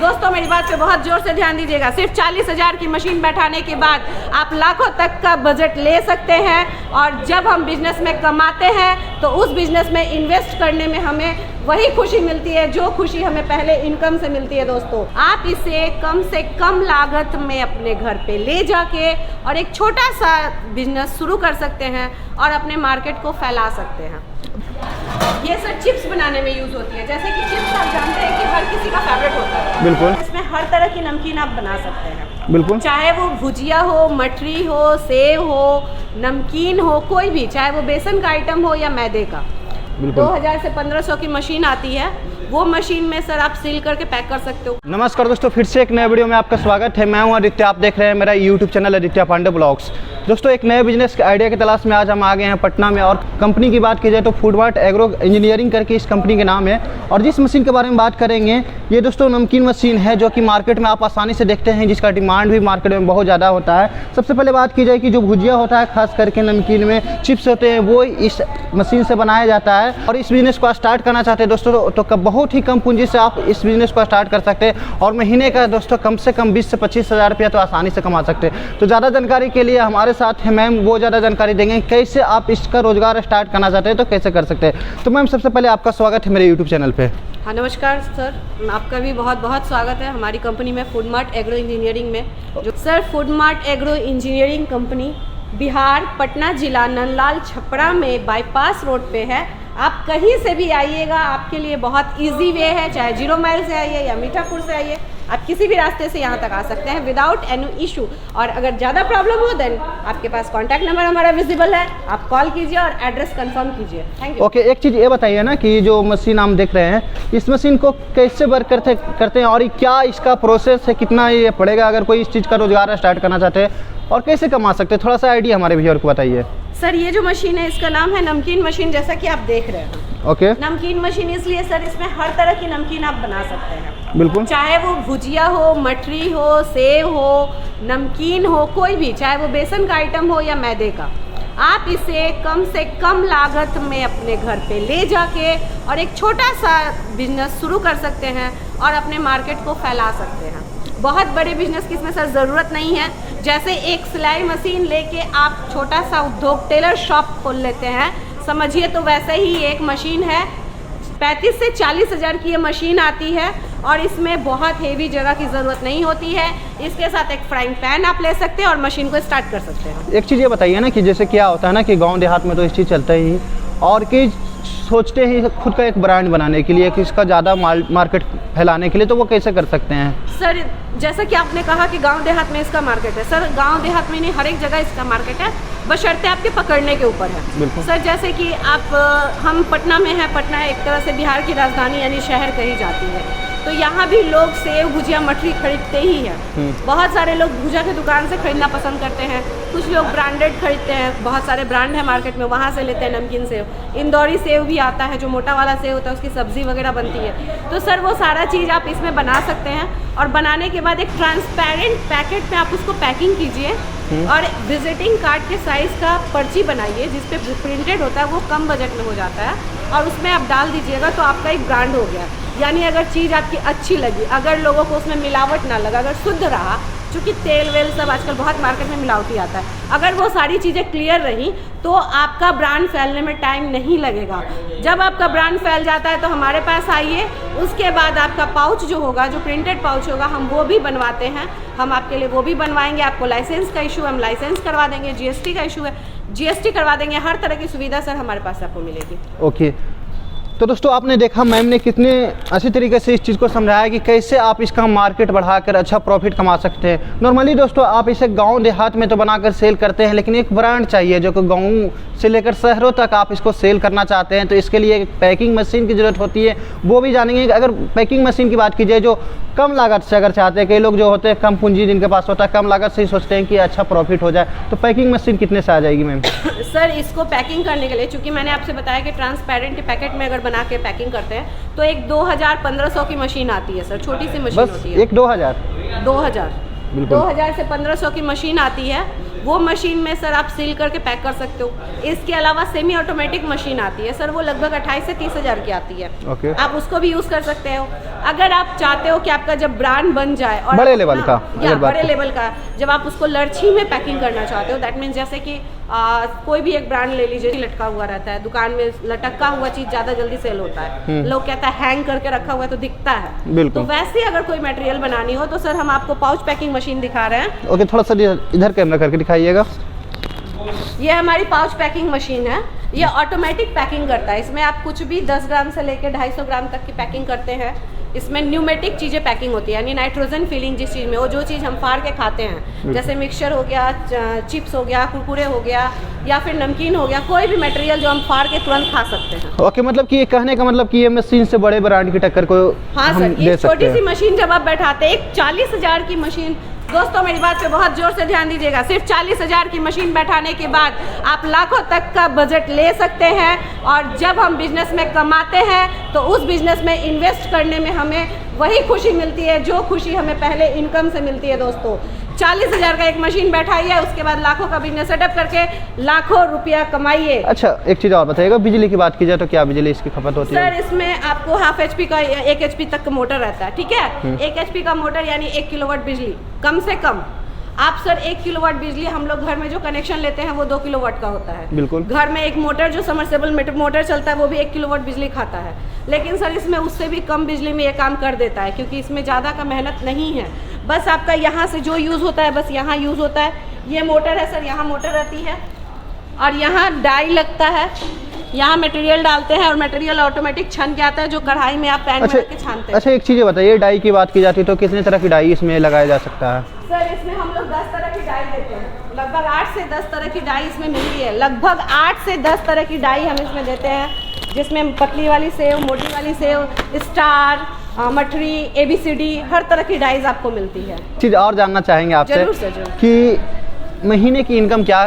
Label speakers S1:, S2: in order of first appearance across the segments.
S1: दोस्तों मेरी बात पे बहुत जोर से ध्यान दीजिएगा। सिर्फ 40,000 की मशीन बैठाने के बाद आप लाखों तक का बजट ले सकते हैं। और जब हम बिजनेस में कमाते हैं तो उस बिजनेस में इन्वेस्ट करने में हमें वही खुशी मिलती है जो खुशी हमें पहले इनकम से मिलती है। दोस्तों आप इसे कम से कम लागत में अपने घर पे ले जाके और एक छोटा सा बिजनेस शुरू कर सकते हैं और अपने मार्केट को फैला सकते हैं। ये सर चिप्स बनाने में यूज होती है। जैसे कि चिप्स आप जानते हैं कि हर किसी का फेवरेट होता है।
S2: बिल्कुल।
S1: इसमें हर तरह की नमकीन आप बना सकते हैं।
S2: बिल्कुल।
S1: चाहे वो भुजिया हो, मठरी हो, सेव हो, नमकीन हो, कोई भी, चाहे वो बेसन का आइटम हो या मैदे का। 2000 से 1500 की मशीन आती है। वो मशीन में सर आप सील करके पैक कर सकते हो।
S2: नमस्कार दोस्तों, फिर से एक नए वीडियो में आपका स्वागत है। मैं हूं आदित्य, आप देख रहे हैं मेरा YouTube channel Aditya Pandey vlogs. दोस्तों एक नए बिजनेस के आइडिया की तलाश में आज हम आ गए हैं पटना में। और कंपनी की बात की जाए तो फूडमार्ट एग्रो इंजीनियरिंग करके इस कंपनी के नाम है। और जिस मशीन के बारे में बात करेंगे, ये दोस्तों नमकीन मशीन है जो कि मार्केट में आप आसानी से देखते हैं, जिसका डिमांड भी मार्केट में बहुत ज़्यादा होता है। सबसे पहले बात की जाए कि जो भुजिया होता है, खास करके नमकीन में चिप्स होते हैं, वो इस मशीन से बनाया जाता है। और इस बिजनेस को स्टार्ट करना चाहते हैं दोस्तों तो बहुत ही कम पूंजी से आप इस बिजनेस को स्टार्ट कर सकते हैं। और महीने का दोस्तों कम से कम 20 से 25 हज़ार रुपया तो आसानी से कमा सकते हैं। तो ज़्यादा जानकारी के लिए हमारे साथ है मैम, वो ज़्यादा जानकारी देंगे कैसे आप इसका रोजगार स्टार्ट करना चाहते हैं तो कैसे कर सकते हैं। तो मैम सबसे पहले आपका स्वागत है मेरे यूट्यूब चैनल पे।
S1: हाँ नमस्कार सर, आपका भी बहुत बहुत स्वागत है हमारी कंपनी में फूडमार्ट एग्रो इंजीनियरिंग में। जो sir Foodmart agro engineering company Bihar, Patna जिला, नंदलाल छपरा में बाईपास रोड पे है। आप कहीं से भी आइएगा, आपके लिए बहुत इजी वे है। चाहे 0 माइल से आइए या मीठापुर से आइए, आप किसी भी रास्ते से यहाँ तक आ सकते हैं विदाउट एनी इशू। और अगर ज़्यादा प्रॉब्लम हो देन आपके पास कॉन्टैक्ट नंबर हमारा विजिबल है, आप कॉल कीजिए और एड्रेस कंफर्म कीजिए। Thank you.
S2: ओके, एक चीज़ ये बताइए ना कि जो मशीन हम देख रहे हैं, इस मशीन को कैसे वर्क करते हैं और क्या इसका प्रोसेस है, कितना ये पड़ेगा अगर कोई इस चीज़ का रोजगार स्टार्ट करना चाहते हैं, और कैसे कमा सकते हैं, थोड़ा सा आइडिया हमारे व्यूअर को बताइए।
S1: सर ये जो मशीन है इसका नाम है नमकीन मशीन, जैसा कि आप देख रहे हैं।
S2: ओके।
S1: नमकीन मशीन इसलिए सर इसमें हर तरह की नमकीन आप बना सकते हैं।
S2: बिल्कुल।
S1: चाहे वो भुजिया हो, मठरी हो, सेव हो, नमकीन हो, कोई भी, चाहे वो बेसन का आइटम हो या मैदे का। आप इसे कम से कम लागत में अपने घर पे ले जाके और एक छोटा सा बिजनेस शुरू कर सकते हैं और अपने मार्केट को फैला सकते हैं। बहुत बड़े बिजनेस की इसमें सर ज़रूरत नहीं है। जैसे एक सिलाई मशीन लेके आप छोटा सा उद्योग टेलर शॉप खोल लेते हैं, समझिए, तो वैसे ही एक मशीन है। 35 से 40 हज़ार की ये मशीन आती है और इसमें बहुत हेवी जगह की ज़रूरत नहीं होती है। इसके साथ एक फ्राइंग पैन आप ले सकते हैं और मशीन को स्टार्ट कर सकते हैं।
S2: एक चीज़ ये बताइए ना कि जैसे क्या होता है ना कि गांव देहात में तो इस चीज़ चलता ही, और कि सोचते ही खुद का एक ब्रांड बनाने के लिए कि इसका ज़्यादा मार्केट फैलाने के लिए, तो वो कैसे कर सकते हैं? सर
S1: जैसा कि आपने कहा कि गांव देहात में इसका मार्केट है, सर गांव देहात में नहीं, हर एक जगह इसका मार्केट है, बशर्ते आपके पकड़ने के ऊपर है। सर जैसे कि हम पटना में हैं, पटना एक तरह से बिहार की राजधानी यानी शहर कही जाती है, तो यहाँ भी लोग सेव, भुजिया, मठरी खरीदते ही हैं। बहुत सारे लोग भुजिया की दुकान से खरीदना पसंद करते हैं, कुछ लोग ब्रांडेड खरीदते हैं, बहुत सारे ब्रांड है मार्केट में, वहाँ से लेते हैं नमकीन सेव। इंदौरी सेव भी आता है जो मोटा वाला सेव होता है, उसकी सब्जी वगैरह बनती है। तो सर वो सारा चीज़ आप इसमें बना सकते हैं और बनाने के बाद एक ट्रांसपेरेंट पैकेट में आप उसको पैकिंग कीजिए और विजिटिंग कार्ड के साइज़ का पर्ची बनाइए जिसपे प्रिंटेड होता है, वो कम बजट में हो जाता है, और उसमें आप डाल दीजिएगा तो आपका एक ब्रांड हो गया। यानी अगर चीज़ आपकी अच्छी लगी, अगर लोगों को उसमें मिलावट ना लगा, अगर शुद्ध रहा, क्योंकि तेल वेल सब आजकल बहुत मार्केट में मिलावटी आता है, अगर वो सारी चीज़ें क्लियर रही तो आपका ब्रांड फैलने में टाइम नहीं लगेगा। जब आपका ब्रांड फैल जाता है तो हमारे पास आइए। उसके बाद आपका पाउच जो होगा, जो प्रिंटेड पाउच होगा, हम वो भी बनवाते हैं। हम आपके लिए वो भी बनवाएंगे। आपको लाइसेंस का इशू है, हम लाइसेंस करवा देंगे। GST का इशू है, GST करवा देंगे। हर तरह की सुविधा सर हमारे पास आपको मिलेगी।
S2: ओके, तो दोस्तों आपने देखा मैम ने कितने अच्छे तरीके से इस चीज़ को समझाया कि कैसे आप इसका मार्केट बढ़ाकर अच्छा प्रॉफिट कमा सकते हैं। नॉर्मली दोस्तों आप इसे गांव देहात में तो बनाकर सेल करते हैं, लेकिन एक ब्रांड चाहिए जो कि गांव से लेकर शहरों तक आप इसको सेल करना चाहते हैं, तो इसके लिए एक पैकिंग मशीन की ज़रूरत होती है। वो भी जानेंगे। अगर पैकिंग मशीन की बात की जाए, जो कम लागत से अगर चाहते हैं, कई लोग जो होते हैं कम पूंजी जिनके पास होता है, कम लागत से ही सोचते हैं कि अच्छा प्रॉफिट हो जाए, तो पैकिंग मशीन कितने से आ जाएगी मैम?
S1: सर इसको पैकिंग करने के लिए, चूँकि मैंने आपसे बताया कि ट्रांसपेरेंट पैकेट में अगर बना के पैकिंग करते हैं तो एक 2000-1500 की मशीन आती है सर, छोटी सी मशीन होती है।
S2: एक 2000
S1: से 1500 की मशीन आती है। वो मशीन में सर आप सील करके पैक कर सकते हो। इसके अलावा सेमी ऑटोमेटिक मशीन आती है सर, वो लगभग 28 से 30 हज़ार की आती है। आप उसको भी यूज़ कर सकते हो। अगर आप चाहते हो कि आपका जब ब्रांड बन जाए और
S2: बड़े लेवल का,
S1: या बड़े लेवल का, जब आप उसको लड़छी में पैकिंग करना चाहते हो, दैट मीन्स जैसे कि कोई भी एक ब्रांड ले लीजिए, लटका हुआ रहता है दुकान में, लटका हुआ चीज ज्यादा जल्दी सेल होता है, लोग कहता है हैंग करके रखा हुआ है तो दिखता है। तो वैसे अगर कोई मटेरियल बनानी हो तो सर हम आपको पाउच पैकिंग मशीन दिखा रहे हैं।
S2: ओके, थोड़ा सा इधर कैमरा करके दिखाइएगा।
S1: ये हमारी पाउच पैकिंग मशीन है, ये ऑटोमेटिक पैकिंग करता है। इसमें आप कुछ भी 10 ग्राम से लेकर 250 ग्राम तक की पैकिंग करते हैं। इसमें न्यूमेटिक चीज़ें पैकिंग होती है, यानी नाइट्रोजन फीलिंग जिस चीज़ में, वो जो चीज़ हम फाड़ के खाते हैं, जैसे मिक्सचर हो गया, चिप्स हो गया, कुरकुरे हो गया, या फिर नमकीन हो गया, कोई भी मटेरियल जो हम फाड़ के तुरंत खा सकते हैं।
S2: ओके, मतलब कि ये कहने का मतलब कि ये मशीन से बड़े ब्रांड की टक्कर को
S1: हाँ
S2: हम
S1: सर,
S2: दे
S1: ये
S2: सकते
S1: छोटी
S2: हैं।
S1: सी मशीन जब आप बैठाते हैं, एक 40,000 की मशीन, दोस्तों मेरी बात पे बहुत जोर से ध्यान दीजिएगा, सिर्फ 40,000 की मशीन बैठाने के बाद आप लाखों तक का बजट ले सकते हैं। और जब हम बिजनेस में कमाते हैं तो उस बिजनेस में इन्वेस्ट करने में हमें वही खुशी मिलती है जो खुशी हमें पहले इनकम से मिलती है। दोस्तों 40,000 का एक मशीन बैठाइए, उसके बाद लाखों का बिजनेस सेटअप करके लाखों रुपया कमाइए।
S2: अच्छा, एक चीज़ और बताइएगा, बिजली की बात की जाए तो क्या बिजली इसकी खपत होती है?
S1: सर इसमें आपको हाफ HP का 1 HP तक का मोटर रहता है, ठीक है। 1 HP का मोटर यानी 1 किलोवाट बिजली कम से कम। आप सर 1 किलोवाट बिजली, हम लोग घर में जो कनेक्शन लेते हैं वो 2 किलोवाट का होता है।
S2: बिल्कुल।
S1: घर में एक मोटर जो समरसेबल मोटर चलता है वो भी 1 किलोवाट बिजली खाता है, लेकिन सर इसमें उससे भी कम बिजली में ये काम कर देता है, क्योंकि इसमें ज़्यादा का मेहनत नहीं है। बस आपका यहाँ से जो यूज़ होता है बस यहाँ यूज़ होता है। ये मोटर है सर, यहाँ मोटर रहती है और यहाँ डाई लगता है, यहाँ मटेरियल डालते हैं और मटेरियल ऑटोमेटिक छन के आता है, जो कढ़ाई में आप पैन में रख के छानते हैं।
S2: अच्छा, एक चीज़ बताइए, डाई की बात की जाती है तो कितने तरह की डाई इसमें लगाया जा सकता है?
S1: सर इसमें हम लोग 10 तरह की डाई देते हैं, लगभग 8 से 10 तरह की डाई इसमें मिलती है। लगभग 8 से 10 तरह की डाई हम इसमें देते हैं, जिसमें पतली वाली सेव, मोटी वाली सेव, स्टार, मठरी, ABCD, हर तरह की डाइज आपको मिलती है।
S2: चीज़ और जानना चाहेंगे आपसे
S1: जरूर सर, जरूर।
S2: कि महीने की इनकम क्या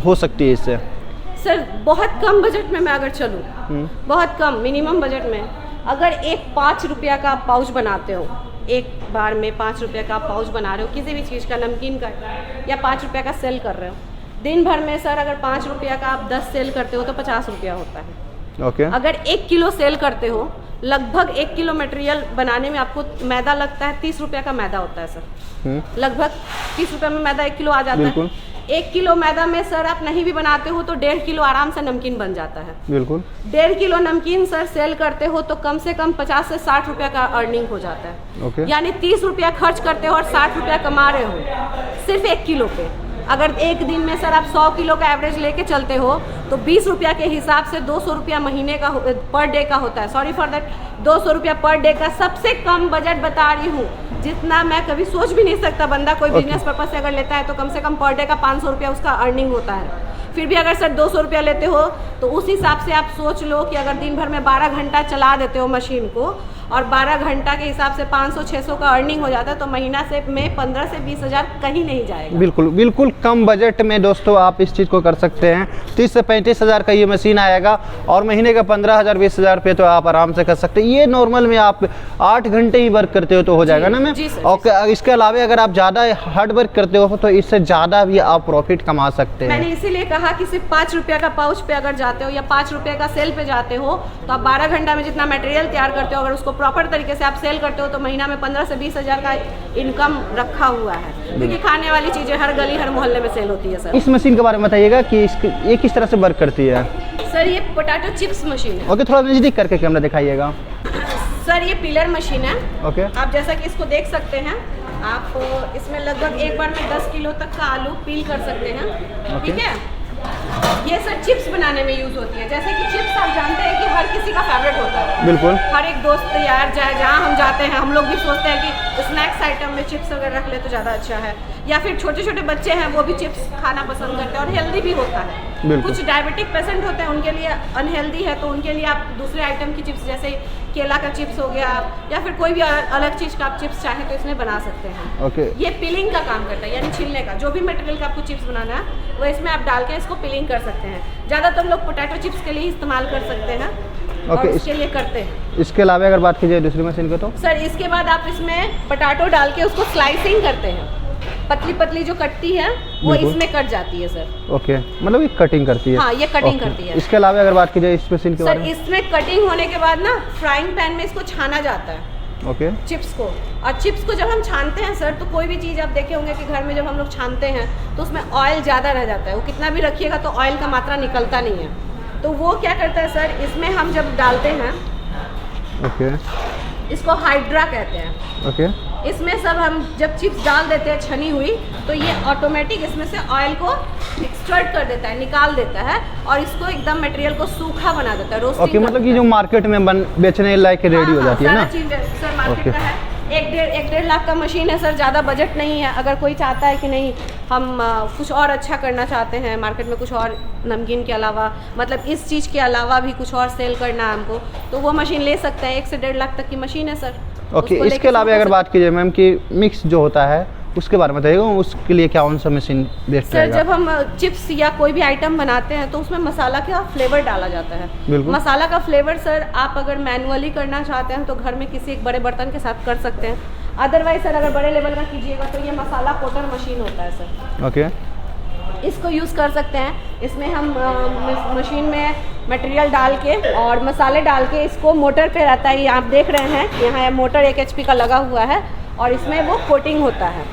S2: हो सकती है इससे?
S1: सर बहुत कम बजट में मैं अगर चलूँ, बहुत कम मिनिमम बजट में, अगर एक 5 रुपया का आप पाउच बनाते हो, एक बार में 5 रुपये का आप पाउच बना रहे हो किसी भी चीज़ का, नमकीन का, या 5 रुपये का सेल कर रहे हो, दिन भर में सर अगर 5 रुपया का आप 10 सेल करते हो तो 50 रुपया होता है।
S2: ओके।
S1: अगर 1 किलो सेल करते हो, लगभग 1 किलो मटेरियल बनाने में आपको मैदा लगता है 30 रुपया का मैदा होता है सर। लगभग 30 रुपये में मैदा 1 किलो आ जाता है। 1 किलो मैदा में सर आप नहीं भी बनाते हो तो 1.5 किलो आराम से नमकीन बन जाता है। बिल्कुल। 1.5 किलो नमकीन सर सेल करते हो तो कम से कम 50 से 60 रुपया का अर्निंग हो जाता है।
S2: ओके।
S1: यानी 30 रुपया खर्च करते हो और 60 रुपया कमा रहे हो सिर्फ 1 किलो पे। अगर एक दिन में सर आप 100 किलो का एवरेज लेके चलते हो तो 20 रुपया के हिसाब से 200 रुपया महीने का पर डे का होता है। सॉरी फॉर दैट, 200 रुपया पर डे का सबसे कम बजट बता रही हूँ, जितना मैं कभी सोच भी नहीं सकता। बंदा कोई बिजनेस पर्पज से अगर लेता है तो कम से कम पर डे का 500 रुपया उसका अर्निंग होता है। फिर भी अगर सर 200 रुपया लेते हो तो उस हिसाब से आप सोच लो कि अगर दिन भर में 12 घंटा चला देते हो मशीन को और 12 घंटा के हिसाब से 500-600 का अर्निंग हो जाता है तो महीना से में 15 से 20 हज़ार कहीं नहीं जाएगा।
S2: बिल्कुल बिल्कुल कम बजट में दोस्तों आप इस चीज़ को कर सकते हैं। 30 से 35 हज़ार का ये मशीन आएगा और महीने का 15,000 20 हज़ार रुपये तो आप आराम से कर सकते हैं। ये नॉर्मल में आप 8 घंटे ही वर्क करते हो तो हो जाएगा ना मैम। और इसके अलावा अगर आप ज़्यादा हार्ड वर्क करते हो तो इससे ज़्यादा भी आप प्रॉफिट कमा सकते हैं।
S1: मैंने इसीलिए कहा कि सिर्फ 5 रुपया का पाउच पे अगर जाते हो या 5 रुपये का सेल पे जाते हो तो आप 12 घंटा में जितना मटेरियल तैयार करते हो अगर उसको प्रॉपर तरीके से आप सेल करते हो तो महीना में 15 से 20 हज़ार का इनकम रखा हुआ है। क्योंकि खाने वाली चीज़ें हर गली हर मोहल्ले में सेल होती है। सर
S2: इस मशीन के बारे में बताइएगा कि ये किस तरह से वर्क करती है?
S1: सर ये पोटैटो चिप्स मशीन है।
S2: ओके, थोड़ा नज़दीक करके कैमरा दिखाइएगा।
S1: सर ये पिलर मशीन है।
S2: ओके।
S1: आप जैसा कि इसको देख सकते हैं, आप इसमें लगभग एक बार में 10 किलो तक का आलू पील कर सकते हैं। ठीक है। ये सर चिप्स बनाने में यूज होती है। जैसे कि चिप्स आप जानते हैं कि हर किसी का फेवरेट होता है।
S2: बिल्कुल।
S1: हर एक दोस्त यार जहाँ हम जाते हैं हम लोग भी सोचते हैं कि स्नैक्स आइटम में चिप्स अगर रख ले तो ज़्यादा अच्छा है। या फिर छोटे छोटे बच्चे हैं वो भी चिप्स खाना पसंद करते हैं और हेल्दी भी होता है। कुछ डायबिटिक पेशेंट होते हैं उनके लिए अनहेल्दी है तो उनके लिए आप दूसरे आइटम की चिप्स जैसे केला का चिप्स हो गया या फिर कोई भी अलग चीज़ का आप चिप्स चाहें तो इसमें बना सकते हैं।
S2: ओके।
S1: ये पिलिंग का काम करता है, यानी छिलने का। जो भी मटेरियल का आपको चिप्स बनाना है वो इसमें आप डाल के इसको पिलिंग कर सकते हैं। ज़्यादातर लोग पोटैटो चिप्स के लिए इस्तेमाल कर सकते हैं। और इसके लिए करते हैं।
S2: इसके अलावा अगर बात की जाए दूसरी मशीन को तो
S1: सर इसके बाद आप इसमें पोटैटो डाल के उसको स्लाइसिंग करते हैं। पतली पतली जो कटती है वो
S2: बिल्कुल।
S1: इसमें कट जाती है सर।
S2: ओके, मतलब ये कटिंग करती है।
S1: हाँ, ये कटिंग
S2: ओके।
S1: करती है।
S2: इसके अलावा अगर बात की जाए इस मशीन के
S1: सर
S2: बारे में?
S1: इसमें कटिंग होने के बाद ना फ्राइंग पैन में इसको छाना जाता है,
S2: ओके।
S1: चिप्स को। और चिप्स को जब हम छानते हैं सर, तो कोई भी चीज़ आप देखे होंगे कि घर में जब हम लोग छानते हैं तो उसमें ऑयल ज़्यादा रह जाता है, वो कितना भी रखिएगा तो ऑयल का मात्रा निकलता नहीं है। तो वो क्या करता है सर, इसमें हम जब डालते हैं,
S2: ओके,
S1: इसको हाइड्रा कहते हैं।
S2: ओके।
S1: इसमें सब हम जब चिप्स डाल देते हैं छनी हुई, तो ये ऑटोमेटिक इसमें से ऑयल को एक्सट्रैक्ट कर देता है, निकाल देता है, और इसको एकदम मटेरियल को सूखा बना देता है, रोस्टिंग।
S2: ओके, मतलब कि जो मार्केट में बेचने लायक रेडी हो जाती है ना?
S1: सारा चीज़ सर मार्केट
S2: ओके।
S1: का है। एक डेढ़ लाख का मशीन है सर, ज़्यादा बजट नहीं है। अगर कोई चाहता है कि नहीं हम कुछ और अच्छा करना चाहते हैं मार्केट में, कुछ और नमकीन के अलावा, मतलब इस चीज़ के अलावा भी कुछ और सेल करना है हमको, तो वो मशीन ले सकते हैं। 1 से 1.5 लाख तक की मशीन है सर।
S2: ओके, इसके अलावा अगर बात की जाए मैम कि मिक्स जो होता है उसके बारे में बताइएगा, उसके लिए कौन सा मशीन बेस्ट
S1: सर
S2: रहेगा?
S1: जब हम चिप्स या कोई भी आइटम बनाते हैं तो उसमें मसाला का फ्लेवर डाला जाता है।
S2: बिल्कुल।
S1: मसाला का फ्लेवर सर आप अगर मैनुअली करना चाहते हैं तो घर में किसी एक बड़े बर्तन के साथ कर सकते हैं। अदरवाइज सर अगर बड़े लेवल का कीजिएगा तो ये मसाला कोटर मशीन होता है सर,
S2: ओके।
S1: इसको यूज़ कर सकते हैं। इसमें हम मशीन में मटेरियल डाल के और मसाले डाल के, इसको मोटर पे रहता है, ये आप देख रहे हैं कि यहाँ मोटर 1 HP का लगा हुआ है, और इसमें वो कोटिंग होता है।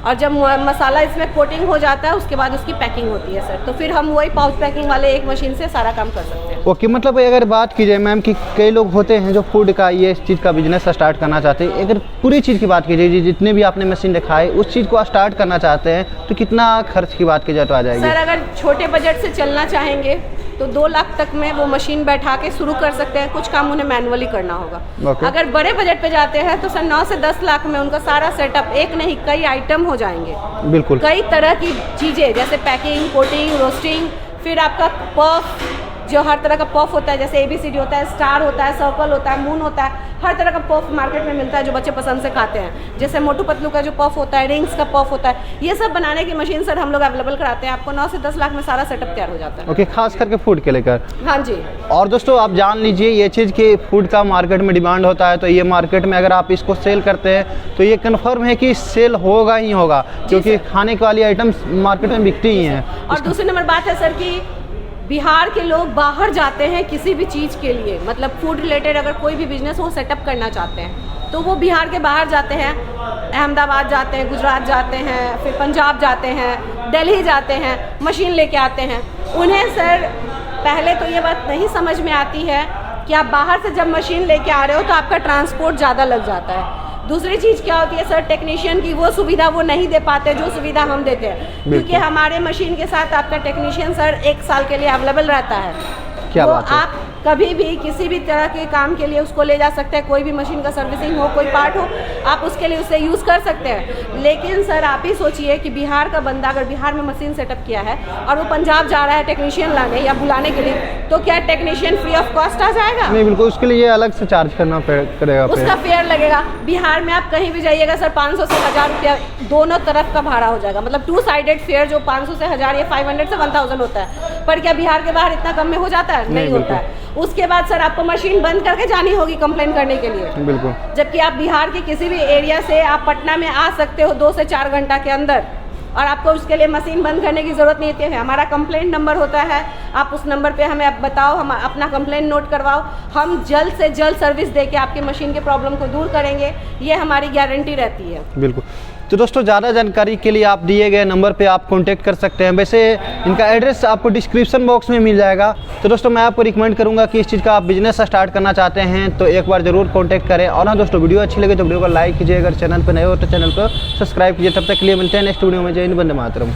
S1: और जब मसाला इसमें कोटिंग हो जाता है उसके बाद उसकी पैकिंग होती है सर, तो फिर हम वही पाउच पैकिंग वाले एक मशीन से सारा काम कर सकते हैं।
S2: ओके, मतलब अगर बात की जाए मैम कि कई लोग होते हैं जो फूड का ये इस चीज़ का बिजनेस स्टार्ट करना चाहते हैं, अगर पूरी चीज़ की बात की जाए, जितने भी आपने मशीन दिखाए उस चीज़ को स्टार्ट करना चाहते हैं तो कितना खर्च की बात की जाए तो आ जाएगी?
S1: सर अगर छोटे बजट से चलना चाहेंगे तो 2 लाख तक में वो मशीन बैठा के शुरू कर सकते हैं। कुछ काम उन्हें मैनुअली करना होगा।
S2: ओके।
S1: अगर बड़े बजट पे जाते हैं तो सर 9 से 10 लाख में उनका सारा सेटअप, एक नहीं कई आइटम हो जाएंगे।
S2: बिल्कुल।
S1: कई तरह की चीज़ें जैसे पैकिंग, कोटिंग, रोस्टिंग, फिर आपका पफ, जो हर तरह का पफ होता है, जैसे ABCD होता है, स्टार होता है, सर्कल होता है, मून होता है, हर तरह का पफ मार्केट में मिलता है जो बच्चे पसंद से खाते हैं। जैसे मोटू पतलू का जो पफ होता है, रिंग्स का पफ होता है, ये सब बनाने की मशीन सर हम लोग अवेलेबल कराते हैं। आपको 9 से 10 लाख में सारा सेटअप तैयार हो जाता है।
S2: ओके, खास करके फूड के लेकर।
S1: हाँ जी।
S2: और दोस्तों आप जान लीजिए ये चीज़ कि फूड का मार्केट में डिमांड होता है, तो ये मार्केट में अगर आप इसको सेल करते हैं तो ये कन्फर्म है कि सेल होगा ही होगा, क्योंकि खाने वाली आइटम्स मार्केट में बिकती ही हैं।
S1: और दूसरी नंबर बात है सर कि बिहार के लोग बाहर जाते हैं किसी भी चीज़ के लिए, मतलब फूड रिलेटेड अगर कोई भी बिजनेस वो सेटअप करना चाहते हैं तो वो बिहार के बाहर जाते हैं, अहमदाबाद जाते हैं, गुजरात जाते हैं, फिर पंजाब जाते हैं, दिल्ली जाते हैं, मशीन लेके आते हैं। उन्हें सर पहले तो ये बात नहीं समझ में आती है कि आप बाहर से जब मशीन लेके आ रहे हो तो आपका ट्रांसपोर्ट ज़्यादा लग जाता है। दूसरी चीज़ क्या होती है सर, टेक्नीशियन की वो सुविधा वो नहीं दे पाते जो सुविधा हम देते हैं, क्योंकि हमारे मशीन के साथ आपका टेक्नीशियन सर 1 साल के लिए अवेलेबल रहता है।
S2: क्या
S1: वो
S2: बात है?
S1: आप कभी भी किसी भी तरह के काम के लिए उसको ले जा सकते हैं। कोई भी मशीन का सर्विसिंग हो, कोई पार्ट हो, आप उसके लिए उसे यूज़ कर सकते हैं। लेकिन सर आप ही सोचिए कि बिहार का बंदा अगर बिहार में मशीन सेटअप किया है और वो पंजाब जा रहा है टेक्नीशियन लाने या बुलाने के लिए, तो क्या टेक्नीशियन फ्री ऑफ कॉस्ट आ जाएगा?
S2: नहीं, बिल्कुल, उसके लिए अलग से चार्ज करना पड़ेगा।
S1: उसका फेयर लगेगा। बिहार में आप कहीं भी जाइएगा सर 500 से 1000 रुपया दोनों तरफ का भाड़ा हो जाएगा, मतलब 2 साइडेड फेयर जो 500 से 1000 या 500 से 1000 होता है। पर क्या बिहार के बाहर इतना कम में हो जाता है? नहीं होता है। उसके बाद सर आपको मशीन बंद करके जानी होगी कंप्लेन करने के लिए।
S2: बिल्कुल।
S1: जबकि आप बिहार के किसी भी एरिया से आप पटना में आ सकते हो 2 से 4 घंटा के अंदर, और आपको उसके लिए मशीन बंद करने की ज़रूरत नहीं होती है। हमारा कंप्लेंट नंबर होता है, आप उस नंबर पे हमें आप बताओ, हम अपना कंप्लेंट नोट करवाओ, हम जल्द से जल्द सर्विस देके आपके मशीन के प्रॉब्लम को दूर करेंगे, ये हमारी गारंटी रहती है।
S2: बिल्कुल। तो दोस्तों ज़्यादा जानकारी के लिए आप दिए गए नंबर पे आप कांटेक्ट कर सकते हैं। वैसे इनका एड्रेस आपको डिस्क्रिप्शन बॉक्स में मिल जाएगा। तो दोस्तों मैं आपको रिकमेंड करूंगा कि इस चीज़ का आप बिजनेस स्टार्ट करना चाहते हैं तो एक बार ज़रूर कांटेक्ट करें। और हाँ दोस्तों, वीडियो अच्छी लगे तो वीडियो को लाइक कीजिए, अगर चैनल पर नए हो तो चैनल को सब्सक्राइब कीजिए। तब तक के लिए मिलते हैं नेक्स्ट वीडियो में। जय हिंद, वंदे मातरम।